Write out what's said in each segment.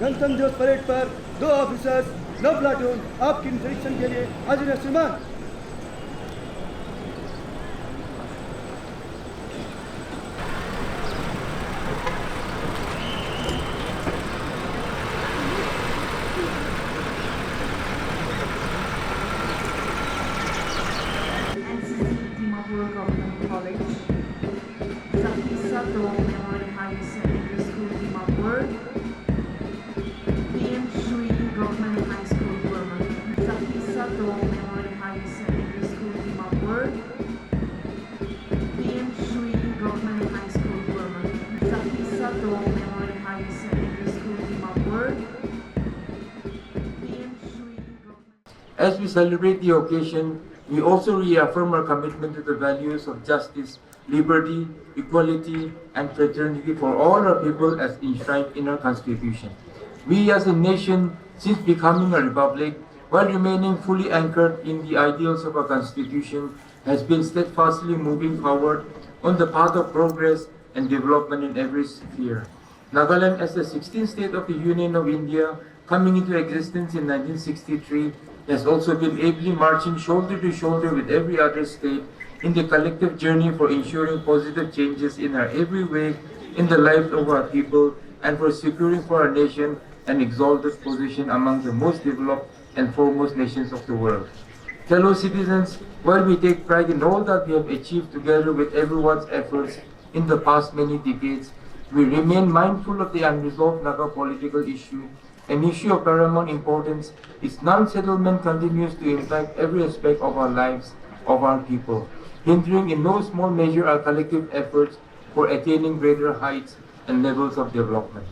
गणतंत्र दिवस परेड पर 2 ऑफिसर्स 9 प्लाटून आपके निरीक्षण के लिए हाजिर है श्रीमान। Dimapur Government College, Sakisa Memorial High Secondary School, Dimapur, PM Shui Government High School, Burma, Sakisa Memorial High Secondary School, Dimapur, PM Shui Government High School, Burma, Sakisa Memorial High Secondary School, Dimapur, PM Shui Government. As we celebrate the occasion, we also reaffirm our commitment to the values of justice, liberty, equality, and fraternity for all our people as enshrined in our Constitution. We as a nation, since becoming a republic, while remaining fully anchored in the ideals of our Constitution, has been steadfastly moving forward on the path of progress and development in every sphere. Nagaland, as the 16th state of the Union of India, coming into existence in 1963, has also been ably marching shoulder to shoulder with every other state in the collective journey for ensuring positive changes in our every way in the lives of our people and for securing for our nation an exalted position among the most developed and foremost nations of the world. Fellow citizens, while we take pride in all that we have achieved together with everyone's efforts in the past many decades, we remain mindful of the unresolved Naga political issue. An issue of paramount importance, its non-settlement continues to impact every aspect of our lives, of our people, hindering in no small measure our collective efforts for attaining greater heights and levels of development.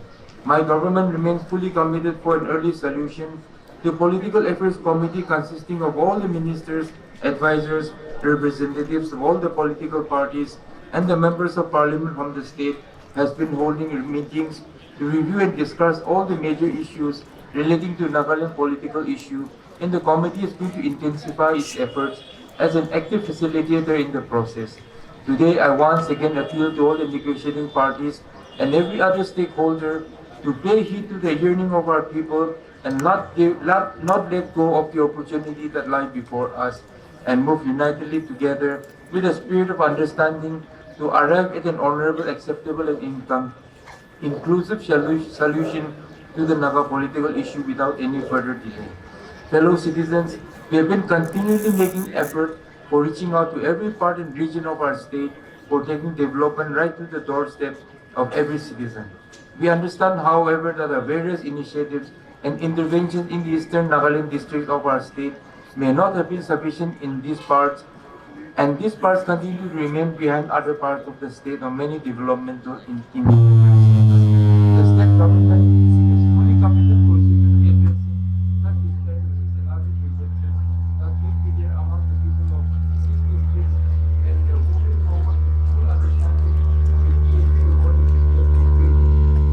My government remains fully committed for an early solution. The Political Affairs Committee, consisting of all the ministers, advisors, representatives of all the political parties, and the members of parliament from the state, has been holding meetings to review and discuss all the major issues relating to Nagaland political issue, and the committee is going to intensify its efforts as an active facilitator in the process. Today, I once again appeal to all the negotiating parties and every other stakeholder to pay heed to the yearning of our people and not let go of the opportunity that lie before us, and move unitedly together with a spirit of understanding to arrive at an honorable, acceptable, and inclusive solution to the Naga political issue without any further delay. Fellow citizens, we have been continually making effort for reaching out to every part and region of our state, for taking development right to the doorstep of every citizen. We understand, however, that our various initiatives and interventions in the eastern Nagaland district of our state may not have been sufficient in these parts, and these parts continue to remain behind other parts of the state on many developmental initiatives. The state government is fully committed to addressing such disparities and other differences that may be there among the people of these districts, and we are moving forward with full understanding of the behavior of all the people of the state,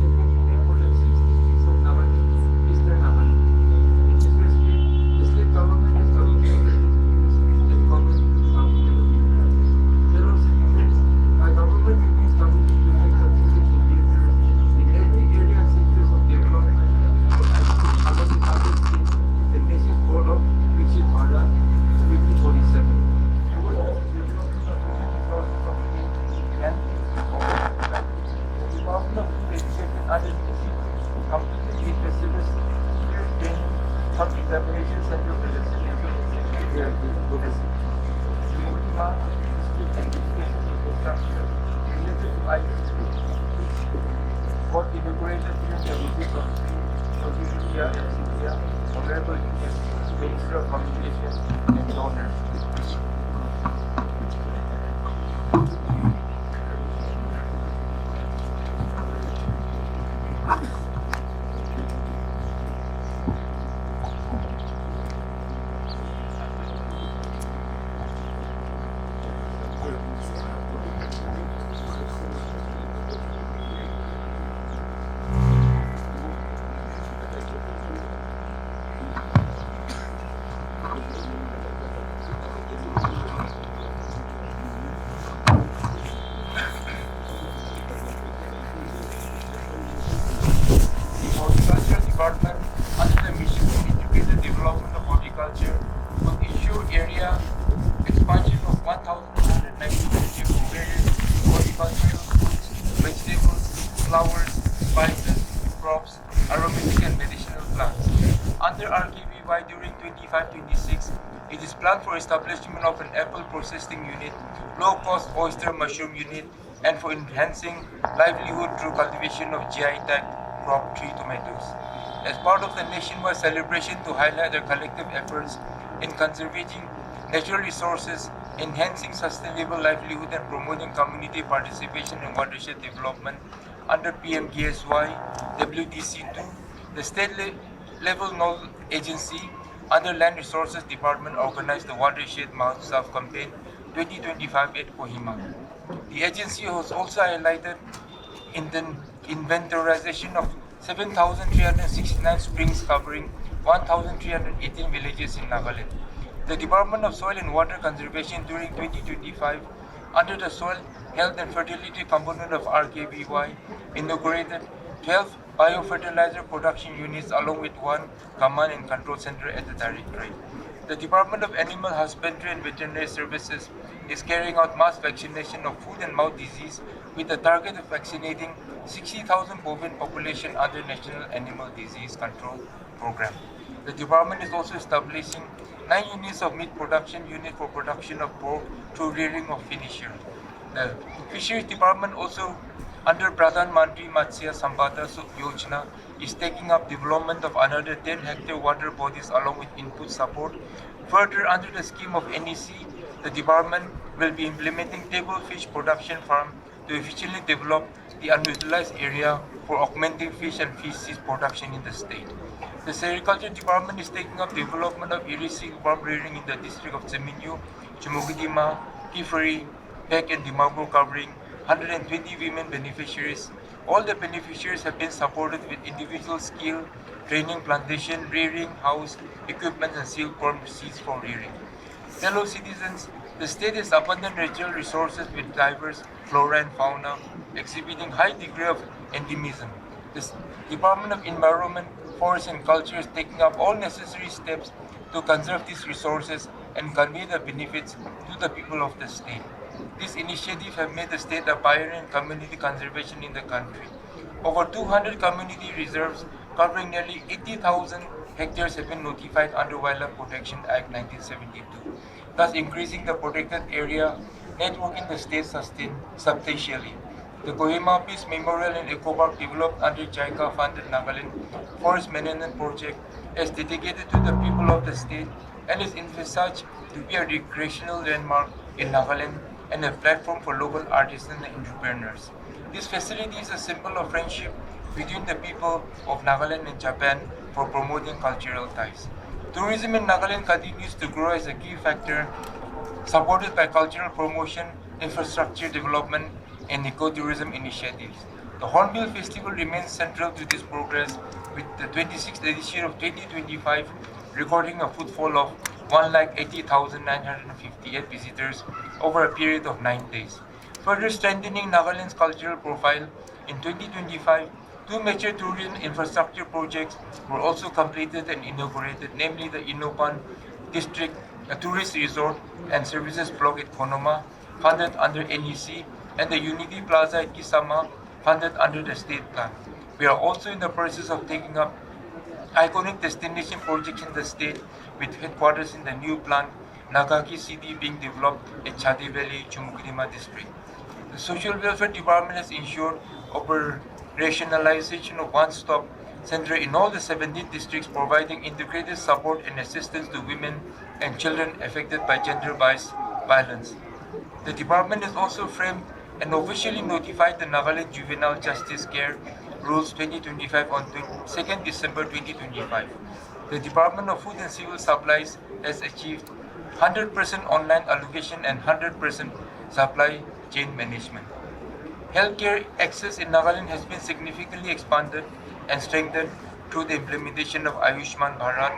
affecting more than 6 districts of Nagaland, eastern Nagaland. In this respect, the state government has communicated and commented to something. Fellow citizens, our government remains committed to make consistent behavior in every area and sectors of development for other states, the basic goal of Viksit Bharat 2047. Towards this development and the Department of Food, Education and other agencies completed the specialist year training from examination center for the what inaugurated during the visit of India and India, Honorable Minister of Communications and Donors. area, expansion of 1,290 hectares of various horticultural fruits, vegetables, flowers, spices, crops, aromatic and medicinal plants. Under RKVY during 25-26, it is planned for establishment of an apple processing unit, low-cost oyster mushroom unit, and for enhancing livelihood through cultivation of GI tag crop tree tomatoes. As part of the nationwide celebration to highlight their collective efforts in conserving natural resources, enhancing sustainable livelihood, and promoting community participation in watershed development under PMGSY WDC2, the state-level nodal agency under Land Resources Department organized the Watershed Mouth South Campaign 2025 at Kohima. The agency has also highlighted in the inventorization of 7,369 springs covering 1,318 villages in Nagaland. The Department of Soil and Water Conservation during 2025, under the Soil Health and Fertility component of RKBY, inaugurated 12 biofertilizer production units along with one command and control center at the Directorate. The Department of Animal Husbandry and Veterinary Services is carrying out mass vaccination of foot and mouth disease with the target of vaccinating 60,000 bovine population under National Animal Disease Control Program. The department is also establishing 9 units of meat production unit for production of pork through rearing of finisher. The Fisheries Department also under Pradhan Mantri Matsya Sampada Yojana is taking up development of another 10-hectare water bodies along with input support. Further, under the scheme of NEC, the department will be implementing table fish production farm to efficiently develop the unutilized area for augmenting fish and feces production in the state. The Sericulture Department is taking up development of irrigation worm rearing in the district of Seminyu, Chumukidima, Kiferi, Pek and Dimapur covering 120 women beneficiaries. All the beneficiaries have been supported with individual skill, training, plantation, rearing, house, equipment and silkworm seeds for rearing. Fellow citizens, the state has abundant natural resources with diverse flora and fauna exhibiting high degree of endemism. The Department of Environment, Forest and Culture is taking up all necessary steps to conserve these resources and convey the benefits to the people of the state. These initiatives have made the state a pioneer in community conservation in the country. Over 200 community reserves covering nearly 80,000 hectares have been notified under Wildlife Protection Act 1972, thus increasing the protected area network in the state substantially. The Kohima Peace Memorial and Eco Park developed under JICA funded Nagaland Forest Management Project is dedicated to the people of the state and is envisaged to be a recreational landmark in Nagaland and a platform for local artisans and entrepreneurs. This facility is a symbol of friendship between the people of Nagaland and Japan for promoting cultural ties. Tourism in Nagaland continues to grow as a key factor, supported by cultural promotion, infrastructure development, and ecotourism initiatives. The Hornbill Festival remains central to this progress, with the 26th edition of 2025 recording a footfall of 1,80,958 visitors over a period of 9 days. Further strengthening Nagaland's cultural profile, in 2025, 2 major tourism infrastructure projects were also completed and inaugurated, namely the Inopan District, a tourist resort and services block at Konoma, funded under NEC, and the Unity Plaza at Kisama, funded under the state plan. We are also in the process of taking up iconic destination projects in the state with headquarters in the new plant, Nagaki City, being developed at Chadi Valley, Chumukidima district. The Social Welfare Department has ensured operationalization of one-stop center in all the 17 districts, providing integrated support and assistance to women and children affected by gender-based violence. The department has also framed and officially notified the Nagaland Juvenile Justice Care Rules 2025 on 2nd December 2025. The Department of Food and Civil Supplies has achieved 100% online allocation and 100% supply chain management. Healthcare access in Nagaland has been significantly expanded and strengthened through the implementation of Ayushman Bharat,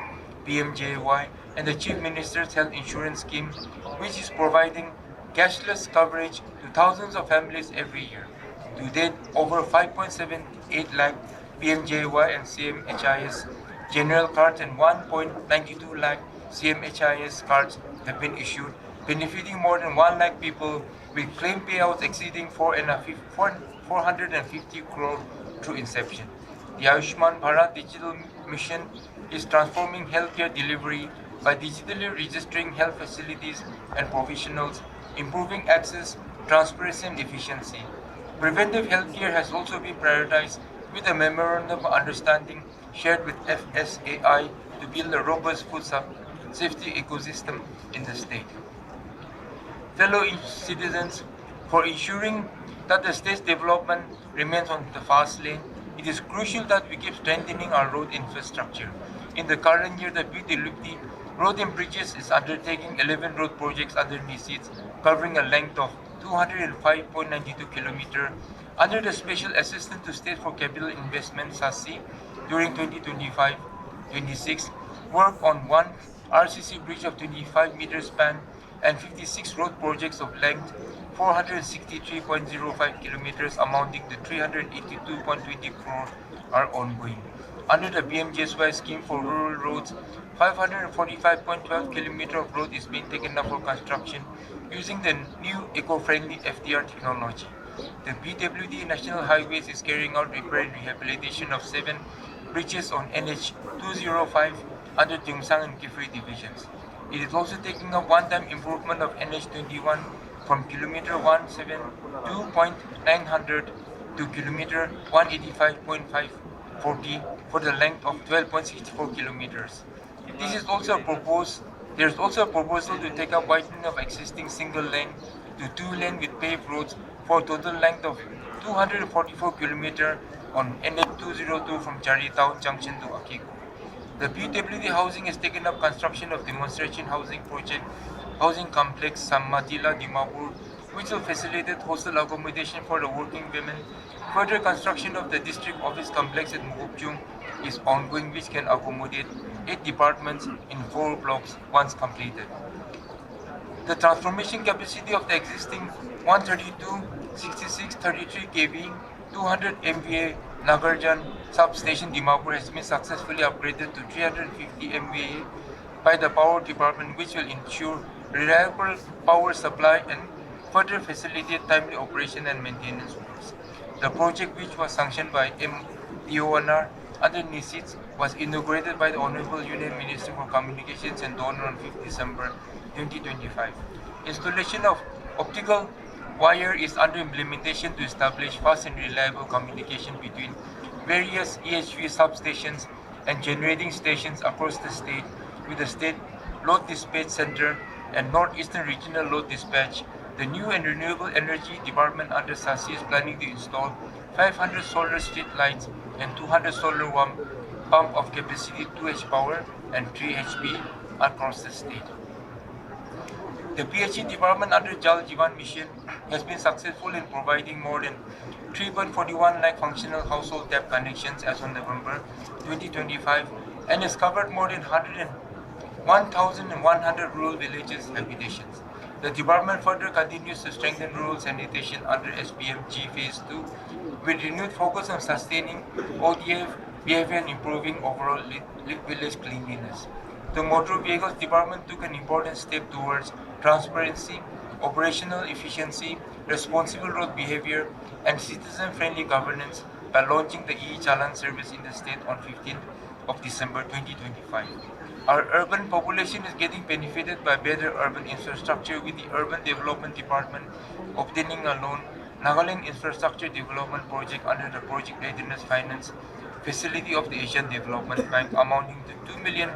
PMJY, and the Chief Minister's Health Insurance Scheme, which is providing cashless coverage to thousands of families every year. To date, over 5.78 lakh PMJY and CMHIS general cards and 1.92 lakh CMHIS cards have been issued, benefiting more than 1 lakh people with claim payouts exceeding 450 crore through inception. The Ayushman Bharat Digital Mission is transforming healthcare delivery by digitally registering health facilities and professionals, improving access, transparency and efficiency. Preventive healthcare has also been prioritized with a memorandum of understanding shared with FSAI to build a robust food safety ecosystem in the state. Fellow citizens, for ensuring that the state's development remains on the fast lane, it is crucial that we keep strengthening our road infrastructure. In the current year, the BDSC Road and Bridges is undertaking 11 road projects under NISITS, covering a length of 205.92 km under the Special Assistance to State for Capital Investment (SASI) during 2025-26. Work on one RCC bridge of 25 meter span and 56 road projects of length 463.05 kilometers amounting to 382.20 crore are ongoing. Under the BMJSY scheme for rural roads, 545.12 km of road is being taken up for construction using the new eco-friendly FDR technology. The BWD National Highways is carrying out repair and rehabilitation of 7 bridges on NH 205 under Tungsang and Kifri divisions. It is also taking up one-time improvement of NH 21 from kilometer 172.900 to kilometer 185.540 for the length of 12.64 kilometers. There is also a proposal to take up widening of existing single lane to 2-lane with paved roads for a total length of 244 km on NH 202 from Chari Town Junction to Akiko. The BWD Housing has taken up construction of demonstration housing project housing complex Sammatila Dimapur, which will facilitate hostel accommodation for the working women. Further construction of the district office complex at Mukupchung is ongoing, which can accommodate 8 departments in 4 blocks once completed. The transformation capacity of the existing 132/66/33 kV 200 MVA Nagarjan substation Dimapur has been successfully upgraded to 350 MVA by the power department, which will ensure reliable power supply and further facilitate timely operation and maintenance works. The project, which was sanctioned by MDONR under NISITS, was inaugurated by the Honorable Union Minister for Communications and Donor on 5th December 2025. Installation of optical wire is under implementation to establish fast and reliable communication between various EHV substations and generating stations across the state with the State Load Dispatch Center and Northeastern Regional Load Dispatch. The new and renewable energy department under SASI is planning to install 500 solar street lights and 200 solar pump of capacity 2H power and 3 HP across the state. The PHE department under Jal Jeevan Mission has been successful in providing more than 3.41 lakh functional household tap connections as on November 2025 and has covered more than 1,100 rural villages habitations. The department further continues to strengthen rural sanitation under SPMG Phase 2 with renewed focus on sustaining ODF behavior and improving overall village cleanliness. The Motor Vehicles Department took an important step towards transparency, operational efficiency, responsible road behavior, and citizen-friendly governance by launching the e-Challan service in the state on 15th of December 2025. Our urban population is getting benefited by better urban infrastructure, with the Urban Development Department obtaining a loan, Nagaland Infrastructure Development Project under the Project Readiness Finance Facility of the Asian Development Bank amounting to $2 million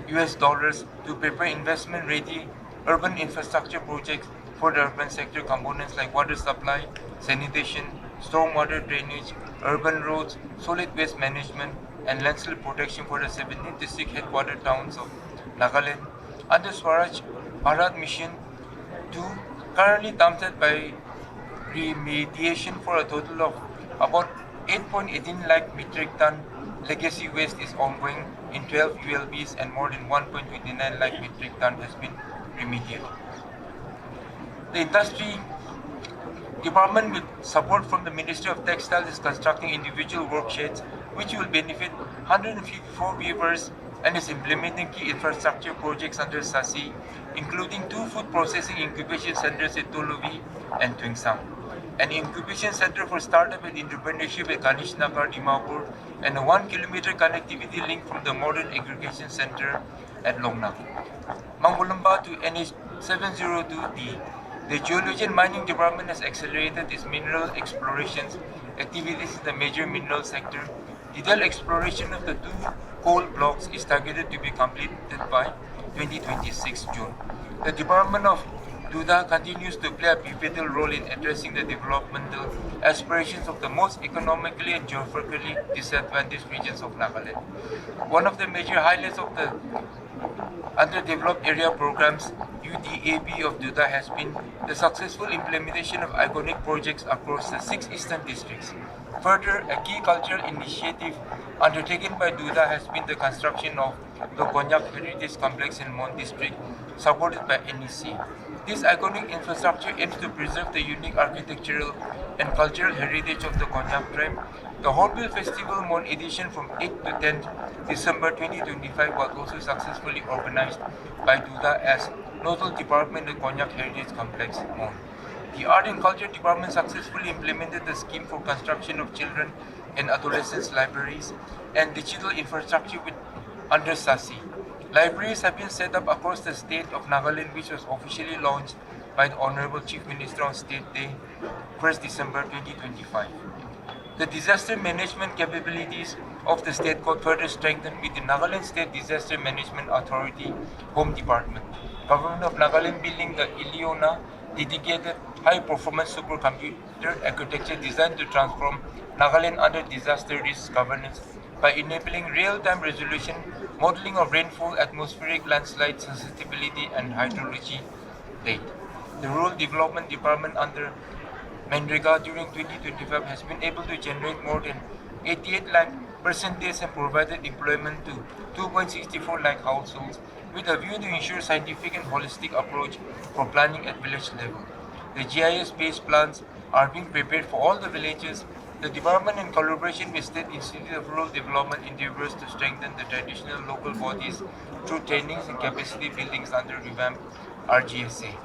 to prepare investment-ready urban infrastructure projects for the urban sector components like water supply, sanitation, stormwater drainage, urban roads, solid waste management, and landslide protection for the 17 district headquarter towns of Nagaland under Swaraj Bharat Mission 2, currently tamped by remediation for a total of about 8.18 lakh metric ton. Legacy waste is ongoing in 12 ULBs and more than 1.29 lakh metric ton has been remediated. The Industry Department, with support from the Ministry of Textiles, is constructing individual worksheds which will benefit 154 weavers and is implementing key infrastructure projects under SASI, including 2 food processing incubation centers at Tuluvi and Twingsang, an incubation center for startup and entrepreneurship at Kanishnagar, Dimapur, and a 1-kilometer connectivity link from the modern aggregation center at Longnak. Mangulamba to NH 702D, the Geology and Mining Department has accelerated its mineral explorations activities in the major mineral sector. Detailed exploration of the 2 coal blocks is targeted to be completed by 2026 June. The Department of Duda continues to play a pivotal role in addressing the developmental aspirations of the most economically and geographically disadvantaged regions of Nagaland. One of the major highlights of the underdeveloped area programs UDAB of Duda has been the successful implementation of iconic projects across the 6 eastern districts. Further, a key cultural initiative undertaken by Duda has been the construction of the Konyak Heritage Complex in Mon District, supported by NEC. This iconic infrastructure aims to preserve the unique architectural and cultural heritage of the Konyak tribe. The Hornbill Festival Mon edition from 8th to 10th December 2025 was also successfully organized by Duda as Nodal Department of Konyak Heritage Complex Mon. The Art and Culture Department successfully implemented the scheme for construction of children and adolescents libraries and digital infrastructure under SASI. Libraries have been set up across the state of Nagaland, which was officially launched by the Honorable Chief Minister on State Day, 1st December 2025. The disaster management capabilities of the state got further strengthened with the Nagaland State Disaster Management Authority Home Department. Government of Nagaland building the Ileona dedicated high-performance supercomputer architecture designed to transform Nagaland under disaster risk governance by enabling real-time resolution, modeling of rainfall, atmospheric landslide sensitivity, and hydrology data. The Rural Development Department under Mandrega during 2025 has been able to generate more than 88 lakh percentages and provided employment to 2.64 lakh households with a view to ensure scientific and holistic approach for planning at village level. The GIS-based plans are being prepared for all the villages. The department, in collaboration with State Institute of Rural Development, endeavors to strengthen the traditional local bodies through trainings and capacity buildings under revamped RGSA.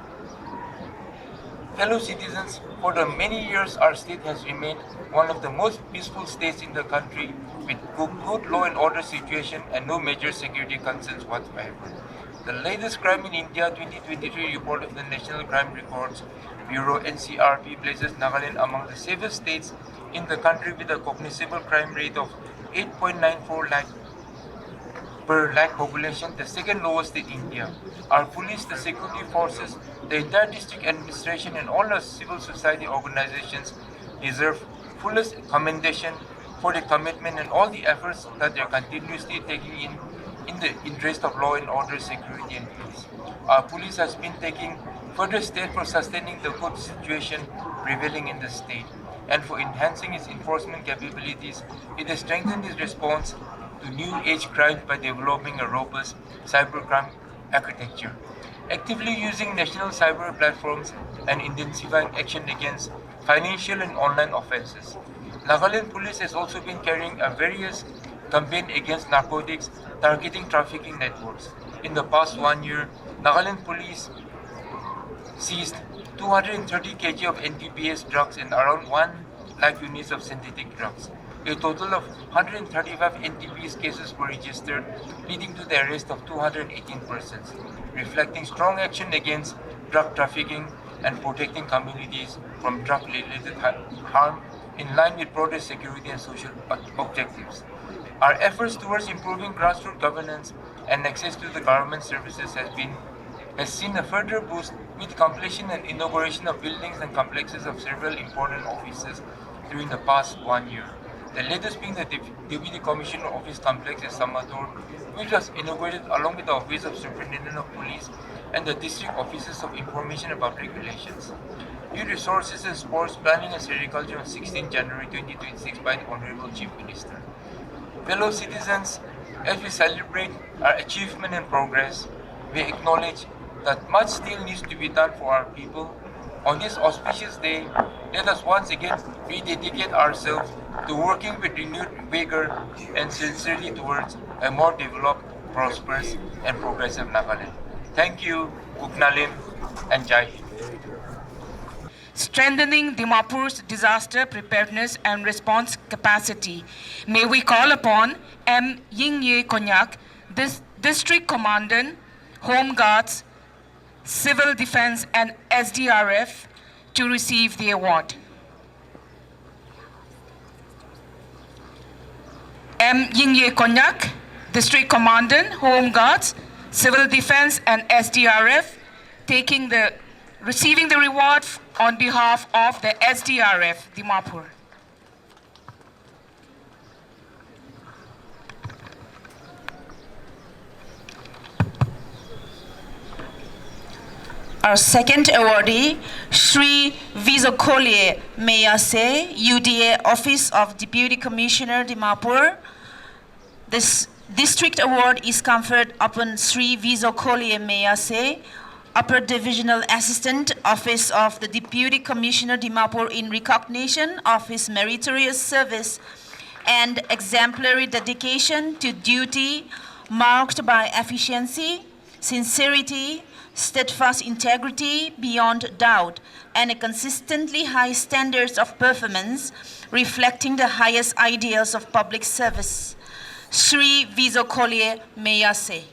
Fellow citizens, for the many years our state has remained one of the most peaceful states in the country with good law and order situation and no major security concerns whatsoever. The latest Crime in India 2023 report of the National Crime Records Bureau NCRB places Nagaland among the safest states in the country with a cognizable crime rate of 8.94 lakh per lakh population, the second lowest in India. Our police, the security forces, the entire district administration and all our civil society organizations deserve fullest commendation for the commitment and all the efforts that they are continuously taking in the interest of law and order, security and peace. Our police has been taking further steps for sustaining the good situation prevailing in the state and for enhancing its enforcement capabilities. It has strengthened its response to new age crimes by developing a robust cybercrime architecture, actively using national cyber platforms and intensifying action against financial and online offences. Nagaland Police has also been carrying a various campaign against narcotics targeting trafficking networks. In the past 1 year, Nagaland Police seized 230 kg of NPPS drugs and around 1 lakh units of synthetic drugs. A total of 135 NTPS cases were registered, leading to the arrest of 218 persons, reflecting strong action against drug trafficking and protecting communities from drug-related harm in line with broader security and social objectives. Our efforts towards improving grassroots governance and access to the government services has seen a further boost with completion and inauguration of buildings and complexes of several important offices during the past 1 year. The latest being the Deputy Commissioner Office Complex at Samator, which was inaugurated along with the Office of Superintendent of Police and the District Offices of Information and Public Relations. Youth Resources and Sports Planning and Agriculture on 16 January 2026 by the Honorable Chief Minister. Fellow citizens, as we celebrate our achievement and progress, we acknowledge that much still needs to be done for our people. On this auspicious day, let us once again rededicate ourselves to working with renewed vigor and sincerity towards a more developed prosperous and progressive Nagaland. Thank you, Kuknalim and Jai Hind. Strengthening Dimapur's disaster preparedness and response capacity. May we call upon M. Yingye Konyak, District Commandant, Home Guards, Civil Defense and SDRF to receive the award. M. Yingye Konyak, District Commandant, Home Guards, Civil Defense and SDRF, receiving the reward on behalf of the SDRF, Dimapur. Our second awardee, Shri Vizokolye Meyase, UDA Office of Deputy Commissioner, Dimapur. This district award is conferred upon Shri Vizokolye Meyase, Upper Divisional Assistant, Office of the Deputy Commissioner, Dimapur, in recognition of his meritorious service and exemplary dedication to duty marked by efficiency, sincerity, steadfast integrity beyond doubt, and a consistently high standards of performance reflecting the highest ideals of public service. Shri Vizokolye Meyase.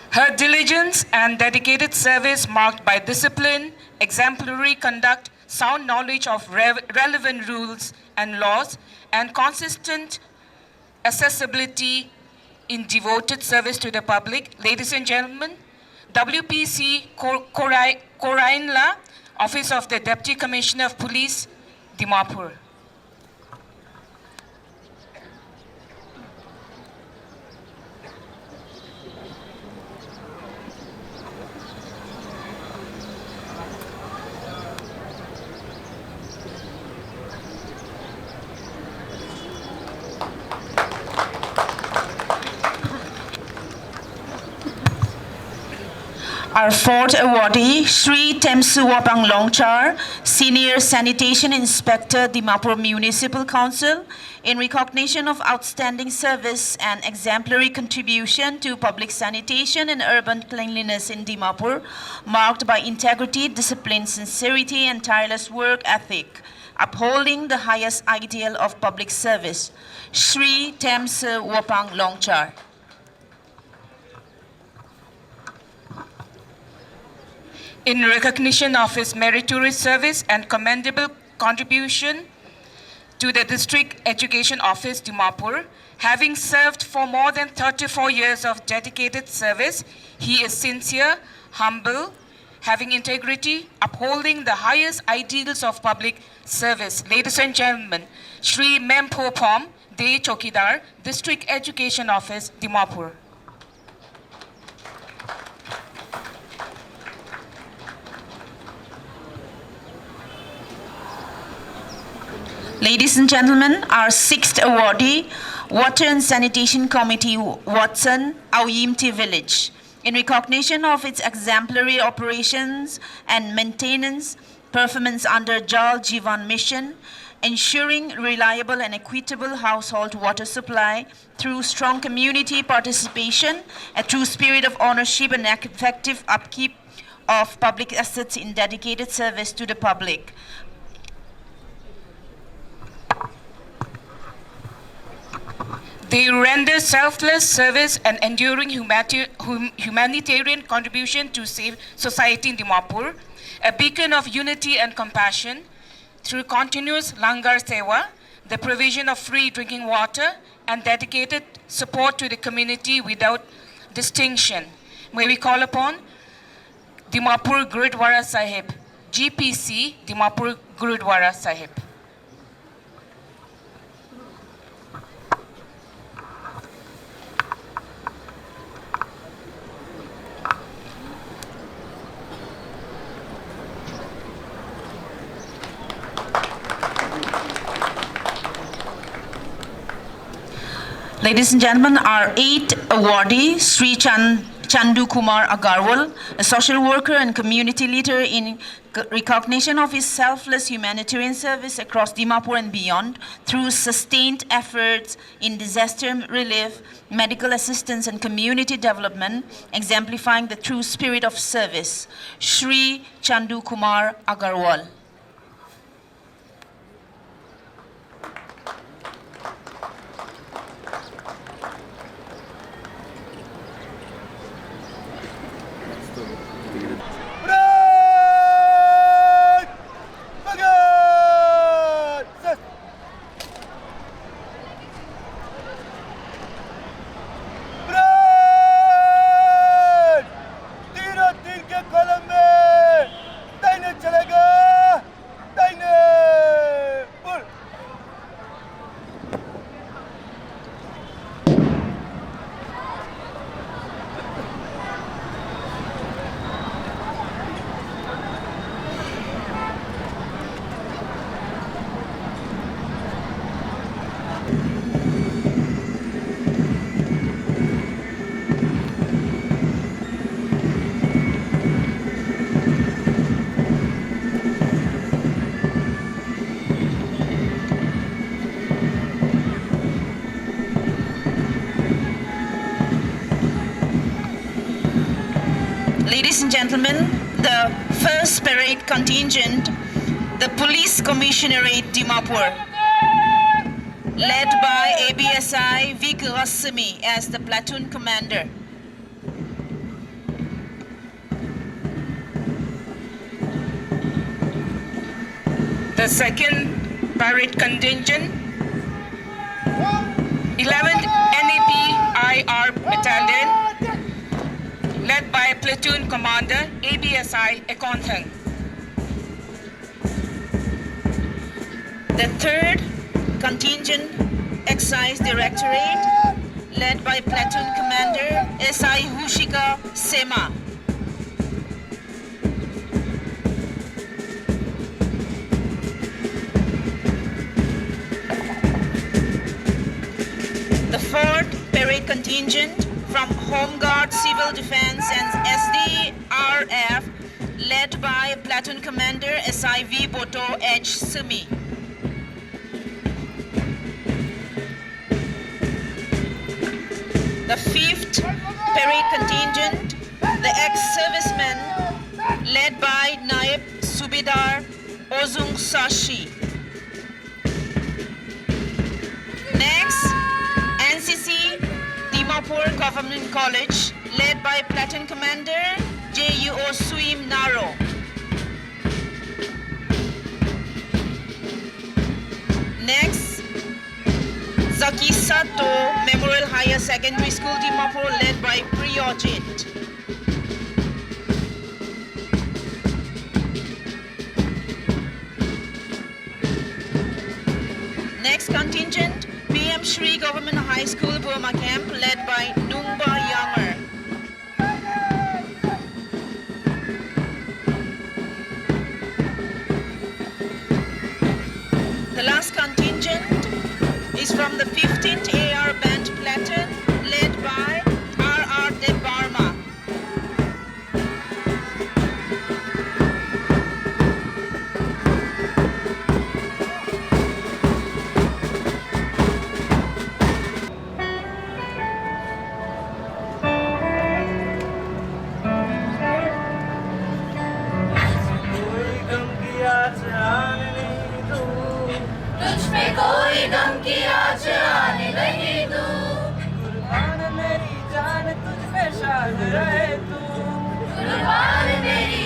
Her diligence and dedicated service marked by discipline, exemplary conduct, sound knowledge of relevant rules and laws, and consistent accessibility in devoted service to the public. Ladies and gentlemen, WPC Korainla, Office of the Deputy Commissioner of Police, Dimapur. Our fourth awardee, Shri Temsu Wapang Longchar, Senior Sanitation Inspector, Dimapur Municipal Council, in recognition of outstanding service and exemplary contribution to public sanitation and urban cleanliness in Dimapur, marked by integrity, discipline, sincerity, and tireless work ethic, upholding the highest ideal of public service. Shri Temsu Wapang Longchar. In recognition of his meritorious service and commendable contribution to the District Education Office, Dimapur, having served for more than 34 years of dedicated service, he is sincere, humble, having integrity, upholding the highest ideals of public service. Ladies and gentlemen, Shri Mempo Pom De Chokidar, District Education Office, Dimapur. Ladies and gentlemen, our sixth awardee, Water and Sanitation Committee, Watson, Auyimti Village. In recognition of its exemplary operations and maintenance, performance under Jal Jeevan Mission, ensuring reliable and equitable household water supply through strong community participation, a true spirit of ownership and effective upkeep of public assets in dedicated service to the public. They render selfless service and enduring humanitarian contribution to save society in Dimapur, a beacon of unity and compassion through continuous langar sewa, the provision of free drinking water, and dedicated support to the community without distinction. May we call upon Dimapur Gurudwara Sahib, GPC, Dimapur Gurudwara Sahib. Ladies and gentlemen, our eighth awardee, Sri Chandu Kumar Agarwal, a social worker and community leader in recognition of his selfless humanitarian service across Dimapur and beyond through sustained efforts in disaster relief, medical assistance and community development, exemplifying the true spirit of service. Shri Chandu Kumar Agarwal. Ladies and gentlemen, the first parade contingent, the Police Commissionerate Dimapur, led by ABSI Vik Rasmi as the platoon commander. The second parade contingent, 11th NAP IR Battalion, led by platoon commander ABSI Ekonthang. The third contingent Excise Directorate, led by platoon commander SI Hushika Sema. The fourth parade contingent from Home Guard, Civil Defense and SDRF, led by platoon commander SIV Boto H. Sumi. The fifth parade contingent, the ex-servicemen, led by Naib Subedar Ozung Sashi. Next, NCC Dimapur Government College, led by platoon commander JUO Suim Naro. Next, Zaki Sato Memorial Higher Secondary School Dimapur, led by Priyojit. Next contingent, PM Shri Government High School Burma Camp, led by Nungba Yamar. The last contingent is from the 15th AR Band Platoon, led by R.R. De Barma. तुझ पे कोई गम की आँच आने नहीं दूँ कुर्बान मेरी जान तुझ पे शाद रहे तू कुर्बान मेरी